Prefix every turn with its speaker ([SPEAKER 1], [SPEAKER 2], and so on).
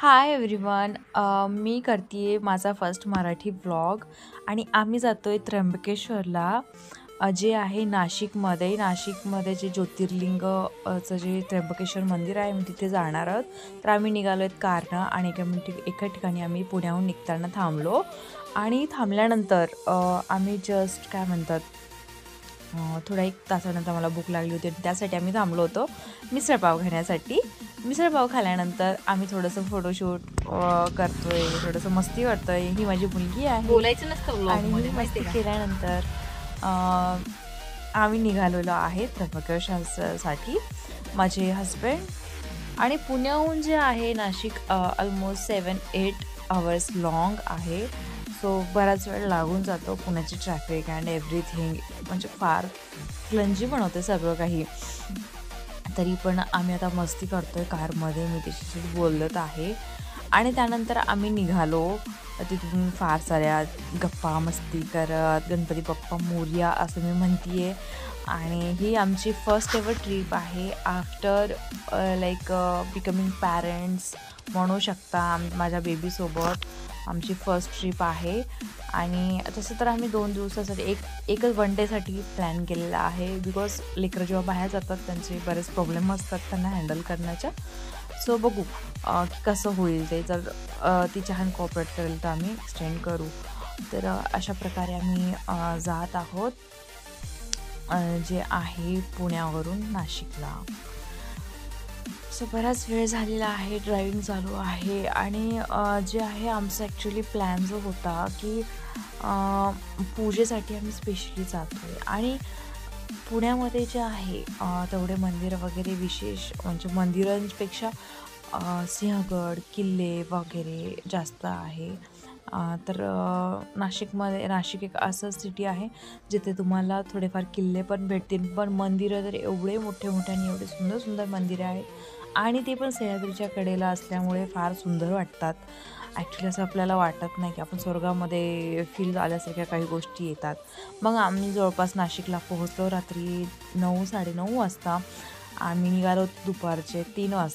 [SPEAKER 1] Hi everyone. मी करतीये माझा first Marathi vlog आणि आम्ही जातोय त्र्यंबकेश्वरला, जे आहे नाशिकमध्ये जे ज्योतिर्लिंग चं जे त्र्यंबकेश्वर मंदिर आहे, मी तिथे जाणार आहोत. तर आम्ही निघालो आहेत कारनं आणि एका ठिकाणी आम्ही पुण्याहून निघताना थांबलो आणि थांबल्यानंतर आम्ही जस्ट काय म्हणतात थोडा 1 तासानंतर मला भूक लागली होती आणि त्यासाठी आम्ही थांबलो होतो मिसळपाव खाण्यासाठी. मिसळपाव खाल्ल्यानंतर आम्ही थोडंसं फोटोशूट करतोय, थोडंसं मस्ती करतोय. ही माझी मुलगी आहे
[SPEAKER 2] बोलायचं नसतं
[SPEAKER 1] आणि
[SPEAKER 2] व्लॉगमध्ये
[SPEAKER 1] ही
[SPEAKER 2] माहिती
[SPEAKER 1] मस्ती
[SPEAKER 2] आहे का?
[SPEAKER 1] केल्यानंतर आम्ही निघालेलो आहे त्र्यंबकेश्वरसाठी, माझे हसबंड. आणि पुण्याहून जे आहे नाशिक ऑलमोस्ट 7-8 आवर्स लाँग आहे. सो बराच वेळ लागून जातो. पुण्याची ट्रॅफिक अँड एव्हरीथिंग म्हणजे फार क्लंजी पण होते सगळं काही. तरी पण आम्ही आता मस्ती करतोय कारमध्ये, मी तिच्याशी बोलत आहे आणि त्यानंतर आम्ही निघालो. तिथून फार साऱ्या गप्पा मस्ती करत गणपती बाप्पा मोरया असं मी म्हणते आहे. आणि ही आमची फर्स्ट एव्हर ट्रिप आहे आफ्टर लाईक बिकमिंग पॅरेंट्स म्हणू शकता. माझ्या बेबीसोबत आमची फर्स्ट ट्रिप आहे. आणि तसं तर आम्ही 2 दिवसासाठी एकच वन डेसाठी प्लॅन केलेला आहे. बिकॉज लेकरं जेव्हा बाहेर जातात त्यांचे बरेच प्रॉब्लेम असतात त्यांना हँडल करण्याच्या. सो बघू की कसं होईल ते. जर ती छान कॉपरेट करेल तर आम्ही एक्सटेंड करू. तर अशा प्रकारे आम्ही जात आहोत जे आहे पुण्यावरून नाशिकला. सो बराच वेळ झालेला आहे, ड्रायव्हिंग चालू आहे आणि जे आहे आमचा ॲक्च्युली प्लॅन जो होता की पूजेसाठी आम्ही स्पेशली जातो आहे. आणि पुण्यामध्ये जे आहे तेवढे मंदिरं वगैरे विशेष म्हणजे मंदिरांपेक्षा सिंहगड, किल्ले वगैरे जास्त आहे. तर नाशिक एक असं सिटी आहे जिथे तुम्हाला थोडेफार किल्ले पण भेटतील, पण मंदिरं तर एवढे मोठे आणि एवढे सुंदर सुंदर मंदिरं आहेत आणि ते पण सह्याद्रीच्या कडेला असल्यामुळे फार सुंदर वाटतात. ॲक्च्युली असं आपल्याला वाटत नाही की आपण स्वर्गामध्ये फील आल्यासारख्या काही गोष्टी येतात. मग आम्ही जवळपास नाशिकला पोहोचलो रात्री 9-9:30 वाजता. आम्ही निघालो दुपारचे 3 वाजता.